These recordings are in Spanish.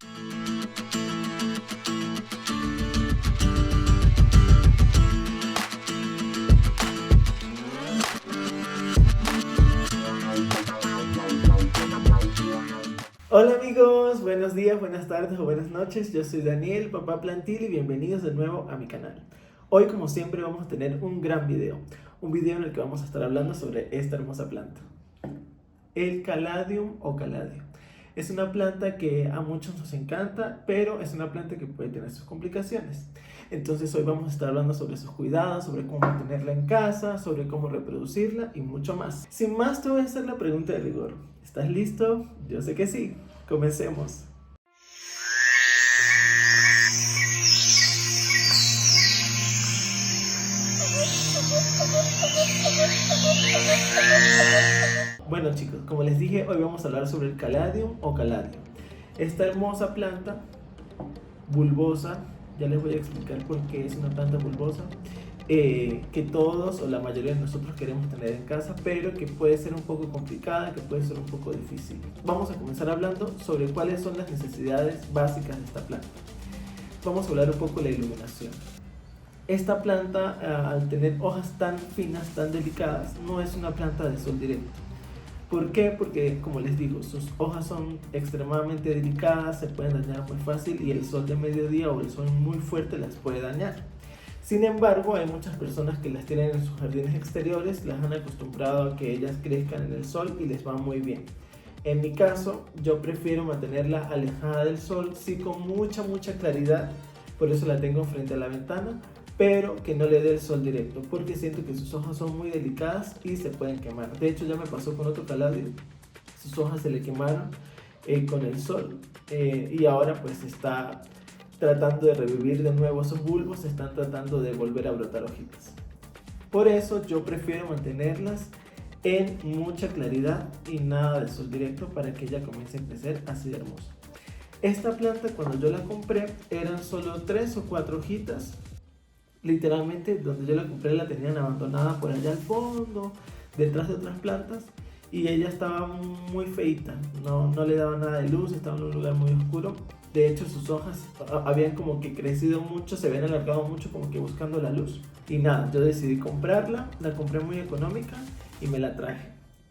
Hola amigos, buenos días, buenas tardes o buenas noches. Yo soy Daniel, papá plantil, y bienvenidos de nuevo a mi canal. Hoy, como siempre, vamos a tener un gran video. Un video en el que vamos a estar hablando sobre esta hermosa planta. El Caladium o Caladio. Es una planta que a muchos nos encanta, pero es una planta que puede tener sus complicaciones. Entonces hoy vamos a estar hablando sobre sus cuidados, sobre cómo mantenerla en casa, sobre cómo reproducirla y mucho más. Sin más, te voy a hacer la pregunta de rigor. ¿Estás listo? Yo sé que sí. Comencemos. Bueno chicos, como les dije, hoy vamos a hablar sobre el Caladium o Caladio. Esta hermosa planta bulbosa, ya les voy a explicar por qué es una planta bulbosa, que todos o la mayoría de nosotros queremos tener en casa, pero que puede ser un poco complicada, que puede ser un poco difícil. Vamos a comenzar hablando sobre cuáles son las necesidades básicas de esta planta. Vamos a hablar un poco de la iluminación. Esta planta, al tener hojas tan finas, tan delicadas, no es una planta de sol directo. ¿Por qué? Porque, como les digo, sus hojas son extremadamente delicadas, se pueden dañar muy fácil y el sol de mediodía o el sol muy fuerte las puede dañar. Sin embargo, hay muchas personas que las tienen en sus jardines exteriores, las han acostumbrado a que ellas crezcan en el sol y les va muy bien. En mi caso, yo prefiero mantenerla alejada del sol, sí con mucha claridad, por eso la tengo frente a la ventana, pero que no le dé el sol directo, porque siento que sus hojas son muy delicadas y se pueden quemar. De hecho, ya me pasó con otro caladio, sus hojas se le quemaron con el sol, y ahora pues está tratando de revivir de nuevo esos bulbos, están tratando de volver a brotar hojitas. Por eso yo prefiero mantenerlas en mucha claridad y nada de sol directo para que ella comience a crecer así de hermosa. Esta planta, cuando yo la compré, eran solo 3 o 4 hojitas. Literalmente, donde yo la compré la tenían abandonada por allá al fondo, detrás de otras plantas, y ella estaba muy feita, no le daba nada de luz, estaba en un lugar muy oscuro. De hecho, sus hojas habían como que crecido mucho, se habían alargado mucho, como que buscando la luz. Y nada, yo decidí comprarla, la compré muy económica y me la traje.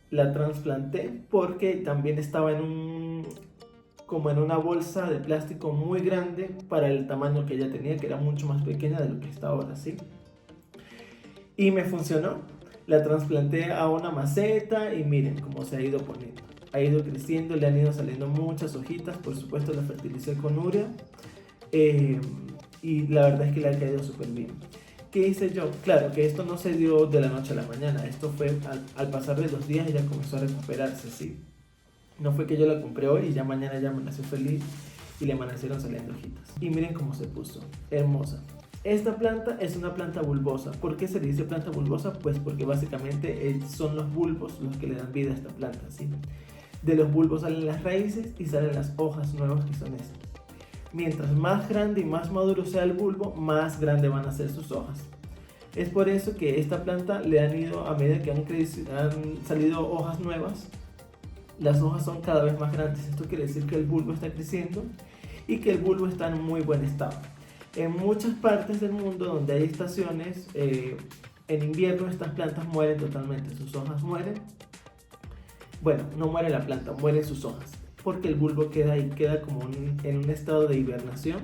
La trasplanté porque también estaba como en una bolsa de plástico muy grande para el tamaño que ella tenía, que era mucho más pequeña de lo que está ahora, ¿sí? Y me funcionó. La trasplanté a una maceta y miren cómo se ha ido poniendo. Ha ido creciendo, le han ido saliendo muchas hojitas, por supuesto la fertilicé con urea, y la verdad es que le ha caído súper bien. ¿Qué hice yo? Claro que esto no se dio de la noche a la mañana, esto fue al pasar de los días ella comenzó a recuperarse, ¿sí? No fue que yo la compré hoy y ya mañana ya amaneció feliz y le amanecieron saliendo hojitas. Y miren cómo se puso, hermosa. Esta planta es una planta bulbosa. ¿Por qué se le dice planta bulbosa? Pues porque básicamente son los bulbos los que le dan vida a esta planta, ¿sí? De los bulbos salen las raíces y salen las hojas nuevas, que son estas. Mientras más grande y más maduro sea el bulbo, más grande van a ser sus hojas. Es por eso que esta planta le han ido, a medida que han salido hojas nuevas, las hojas son cada vez más grandes. Esto quiere decir que el bulbo está creciendo y que el bulbo está en muy buen estado. En muchas partes del mundo donde hay estaciones, en invierno estas plantas mueren totalmente, sus hojas mueren. Bueno, no muere la planta, mueren sus hojas, porque el bulbo queda ahí, queda como en un estado de hibernación,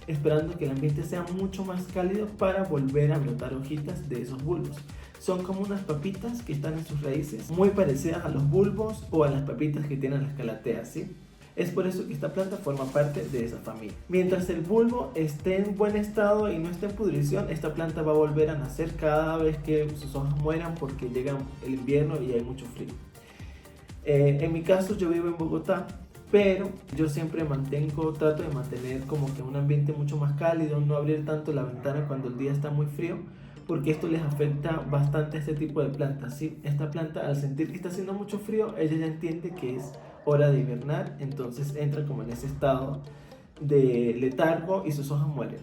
esperando que el ambiente sea mucho más cálido para volver a brotar hojitas de esos bulbos. Son como unas papitas que están en sus raíces, muy parecidas a los bulbos o a las papitas que tienen las calateas, ¿sí? Es por eso que esta planta forma parte de esa familia. Mientras el bulbo esté en buen estado y no esté en pudrición, esta planta va a volver a nacer cada vez que sus hojas mueran, porque llega el invierno y hay mucho frío. En mi caso, yo vivo en Bogotá, pero yo siempre trato de mantener como que un ambiente mucho más cálido, no abrir tanto la ventana cuando el día está muy frío, porque esto les afecta bastante a este tipo de plantas, ¿sí? Esta planta, al sentir que está haciendo mucho frío, ella ya entiende que es hora de hibernar, entonces entra como en ese estado de letargo y sus hojas mueren.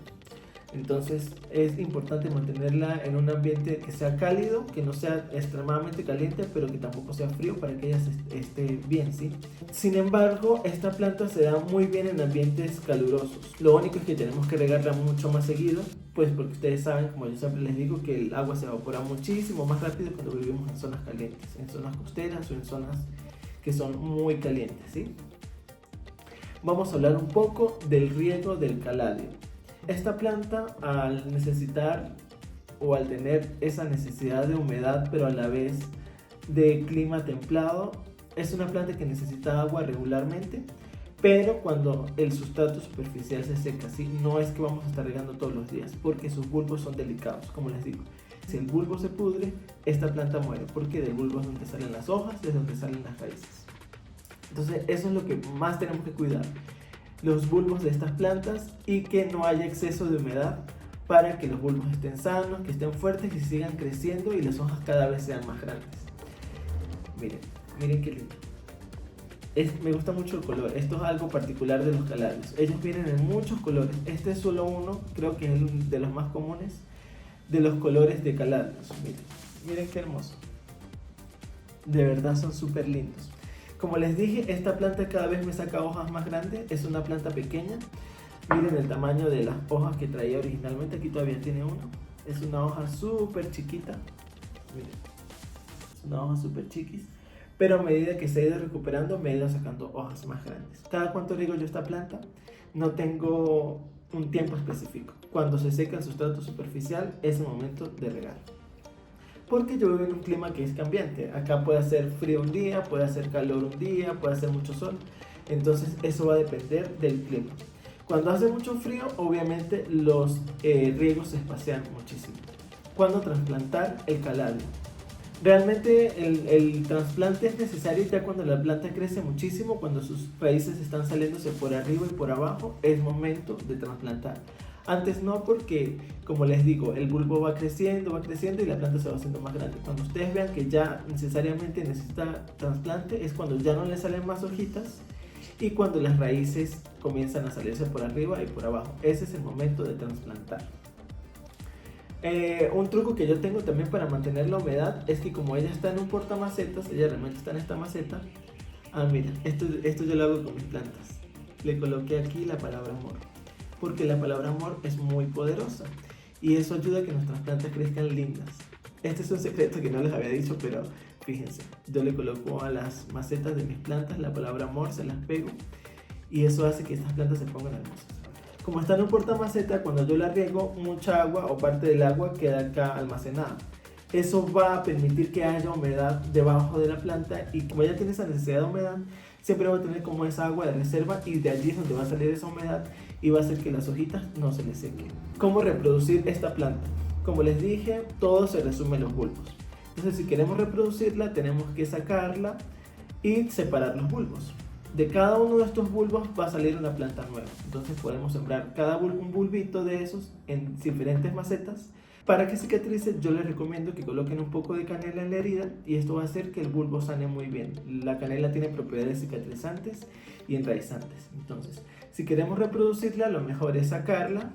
Entonces es importante mantenerla en un ambiente que sea cálido, que no sea extremadamente caliente, pero que tampoco sea frío para que ella esté bien, ¿sí? Sin embargo, esta planta se da muy bien en ambientes calurosos. Lo único es que tenemos que regarla mucho más seguido, pues porque ustedes saben, como yo siempre les digo, que el agua se evapora muchísimo más rápido cuando vivimos en zonas calientes, en zonas costeras o en zonas que son muy calientes, ¿sí? Vamos a hablar un poco del riego del caladio. Esta planta, al necesitar o al tener esa necesidad de humedad, pero a la vez de clima templado, es una planta que necesita agua regularmente, pero cuando el sustrato superficial se seca, ¿sí? No es que vamos a estar regando todos los días, porque sus bulbos son delicados, como les digo. Si el bulbo se pudre, esta planta muere, porque del bulbo es donde salen las hojas, es donde salen las raíces. Entonces eso es lo que más tenemos que cuidar, los bulbos de estas plantas, y que no haya exceso de humedad para que los bulbos estén sanos, que estén fuertes y sigan creciendo y las hojas cada vez sean más grandes. Miren qué lindo. Me gusta mucho el color, esto es algo particular de los caladios. Ellos vienen en muchos colores, este es solo uno, creo que es el de los más comunes de los colores de caladios. Miren qué hermoso. De verdad son súper lindos. Como les dije, esta planta cada vez me saca hojas más grandes, es una planta pequeña. Miren el tamaño de las hojas que traía originalmente, aquí todavía tiene uno. Es una hoja súper chiquita, miren, es una hoja súper chiquis, pero a medida que se ha ido recuperando me he ido sacando hojas más grandes. ¿Cada cuánto riego yo esta planta? No tengo un tiempo específico. Cuando se seca el sustrato superficial es el momento de regar. Porque yo vivo en un clima que es cambiante. Acá puede hacer frío un día, puede hacer calor un día, puede hacer mucho sol. Entonces eso va a depender del clima. Cuando hace mucho frío, obviamente los riegos se espacian muchísimo. ¿Cuándo trasplantar el caladio? Realmente el trasplante es necesario ya cuando la planta crece muchísimo, cuando sus raíces están saliéndose por arriba y por abajo, es momento de trasplantar. Antes no, porque como les digo, el bulbo va creciendo y la planta se va haciendo más grande. Cuando ustedes vean que ya necesariamente necesita trasplante es cuando ya no le salen más hojitas y cuando las raíces comienzan a salirse por arriba y por abajo. Ese es el momento de trasplantar. Un truco que yo tengo también para mantener la humedad es que como ella está en un portamacetas, ella realmente está en esta maceta. Mira, esto yo lo hago con mis plantas. Le coloqué aquí la palabra amor, porque la palabra amor es muy poderosa y eso ayuda a que nuestras plantas crezcan lindas. Este es un secreto que no les había dicho, pero fíjense, yo le coloco a las macetas de mis plantas la palabra amor, se las pego y eso hace que estas plantas se pongan hermosas. Como está en un portamaceta, cuando yo la riego, mucha agua o parte del agua queda acá almacenada. Eso va a permitir que haya humedad debajo de la planta y como ella tiene esa necesidad de humedad, siempre va a tener como esa agua de reserva y de allí es donde va a salir esa humedad y va a hacer que las hojitas no se le sequen. ¿Cómo reproducir esta planta? Como les dije, todo se resume en los bulbos. Entonces, si queremos reproducirla, tenemos que sacarla y separar los bulbos. De cada uno de estos bulbos va a salir una planta nueva. Entonces podemos sembrar un bulbito de esos en diferentes macetas. Para que cicatrice, yo les recomiendo que coloquen un poco de canela en la herida y esto va a hacer que el bulbo sane muy bien. La canela tiene propiedades cicatrizantes y enraizantes. Entonces, si queremos reproducirla, lo mejor es sacarla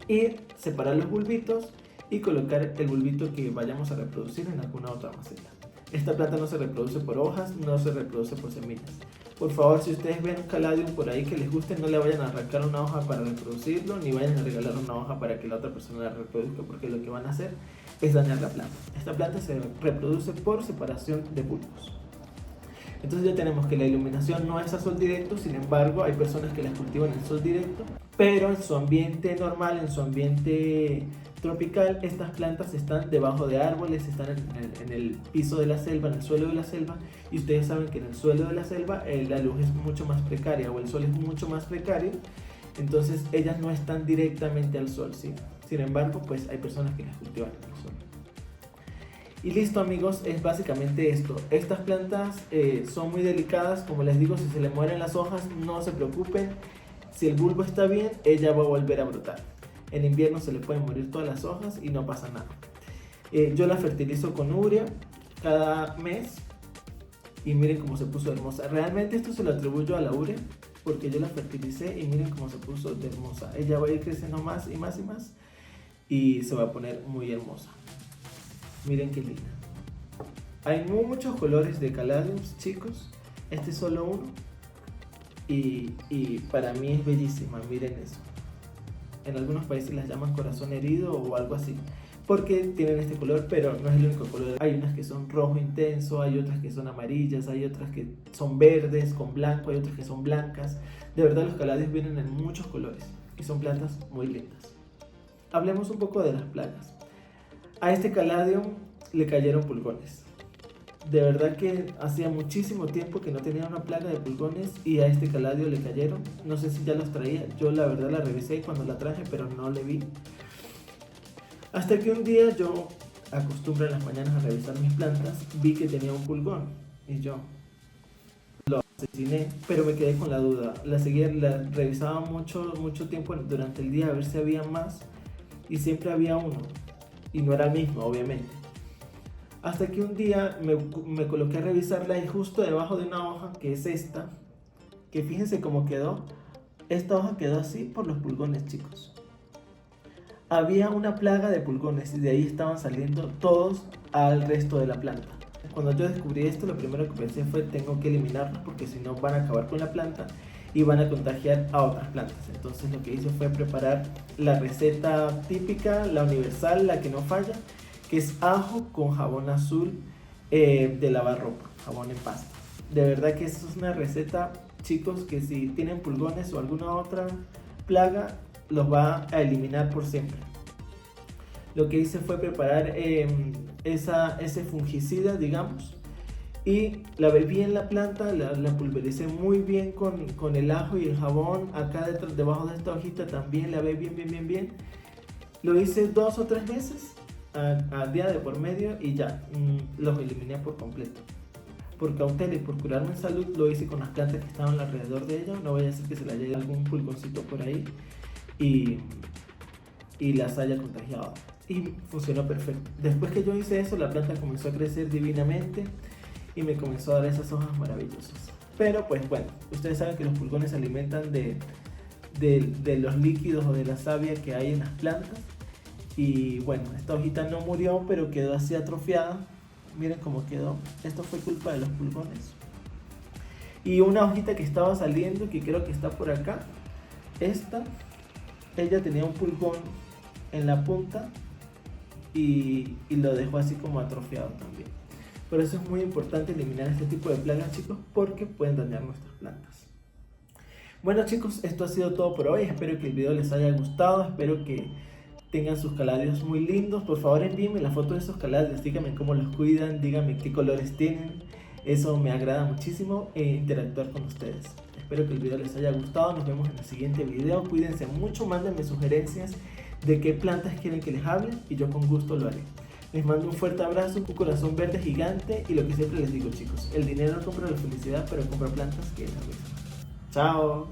y separar los bulbitos y colocar el bulbito que vayamos a reproducir en alguna otra maceta. Esta planta no se reproduce por hojas, no se reproduce por semillas. Por favor, si ustedes ven un caladium por ahí que les guste, no le vayan a arrancar una hoja para reproducirlo, ni vayan a regalar una hoja para que la otra persona la reproduzca, porque lo que van a hacer es dañar la planta. Esta planta se reproduce por separación de bulbos. Entonces ya tenemos que la iluminación no es a sol directo, sin embargo hay personas que las cultivan en sol directo, pero en su ambiente normal, en su ambiente tropical, estas plantas están debajo de árboles, están en el piso de la selva, en el suelo de la selva, y ustedes saben que en el suelo de la selva la luz es mucho más precaria o el sol es mucho más precario, entonces ellas no están directamente al sol, ¿sí? Sin embargo, pues hay personas que las cultivan en el sol. Y listo, amigos, es básicamente esto. Estas plantas son muy delicadas, como les digo, si se le mueren las hojas no se preocupen, si el bulbo está bien, ella va a volver a brotar. En invierno se le pueden morir todas las hojas y no pasa nada. Yo la fertilizo con urea cada mes y miren cómo se puso hermosa. Realmente esto se lo atribuyo a la urea porque yo la fertilicé y miren cómo se puso de hermosa. Ella va a ir creciendo más y más y más y se va a poner muy hermosa. Miren qué linda. Hay muchos colores de caladiums, chicos. Este es solo uno y para mí es bellísima, miren eso. En algunos países las llaman corazón herido o algo así, porque tienen este color, pero no es el único color. Hay unas que son rojo intenso, hay otras que son amarillas, hay otras que son verdes con blanco, hay otras que son blancas. De verdad los caladiums vienen en muchos colores y son plantas muy lindas. Hablemos un poco de las plagas. A este caladium le cayeron pulgones. De verdad que hacía muchísimo tiempo que no tenía una plaga de pulgones y a este caladio le cayeron. No sé si ya los traía, yo la verdad la revisé cuando la traje, pero no le vi. Hasta que un día yo acostumbro en las mañanas a revisar mis plantas, vi que tenía un pulgón y yo lo asesiné, pero me quedé con la duda. La revisaba mucho tiempo durante el día a ver si había más y siempre había uno y no era el mismo, obviamente. Hasta que un día me coloqué a revisarla y justo debajo de una hoja, que es esta, que fíjense cómo quedó, esta hoja quedó así por los pulgones, chicos. Había una plaga de pulgones y de ahí estaban saliendo todos al resto de la planta. Cuando yo descubrí esto, lo primero que pensé fue tengo que eliminarlos porque si no van a acabar con la planta y van a contagiar a otras plantas. Entonces lo que hice fue preparar la receta típica, la universal, la que no falla, que es ajo con jabón azul de lavar ropa, jabón en pasta. De verdad que eso es una receta, chicos, que si tienen pulgones o alguna otra plaga, los va a eliminar por siempre. Lo que hice fue preparar ese fungicida, digamos, y la bebí en la planta, la pulvericé muy bien con el ajo y el jabón. Acá debajo de esta hojita también la bebí bien. Lo hice 2 o 3 veces al día de por medio y ya los eliminé por completo. Por cautela y por curarme en salud lo hice con las plantas que estaban alrededor de ella. No vaya a ser que se le haya algún pulgoncito por ahí y las haya contagiado. Y funcionó perfecto. Después que yo hice eso, la planta comenzó a crecer divinamente y me comenzó a dar esas hojas maravillosas. Pero pues bueno, ustedes saben que los pulgones se alimentan de los líquidos o de la savia que hay en las plantas. Y bueno, esta hojita no murió, pero quedó así atrofiada. Miren cómo quedó. Esto fue culpa de los pulgones. Y una hojita que estaba saliendo, que creo que está por acá, ella tenía un pulgón en la punta y lo dejó así como atrofiado también. Por eso es muy importante eliminar este tipo de plagas, chicos, porque pueden dañar nuestras plantas. Bueno, chicos, esto ha sido todo por hoy. Espero que el video les haya gustado. Espero que tengan sus caladios muy lindos. Por favor, envíenme la foto de esos caladios. Díganme cómo los cuidan, díganme qué colores tienen. Eso me agrada muchísimo interactuar con ustedes. Espero que el video les haya gustado. Nos vemos en el siguiente video. Cuídense mucho, mándenme sugerencias de qué plantas quieren que les hable y yo con gusto lo haré. Les mando un fuerte abrazo, un corazón verde gigante y lo que siempre les digo, chicos, el dinero no compra la felicidad, pero compra plantas que es la misma. Chao.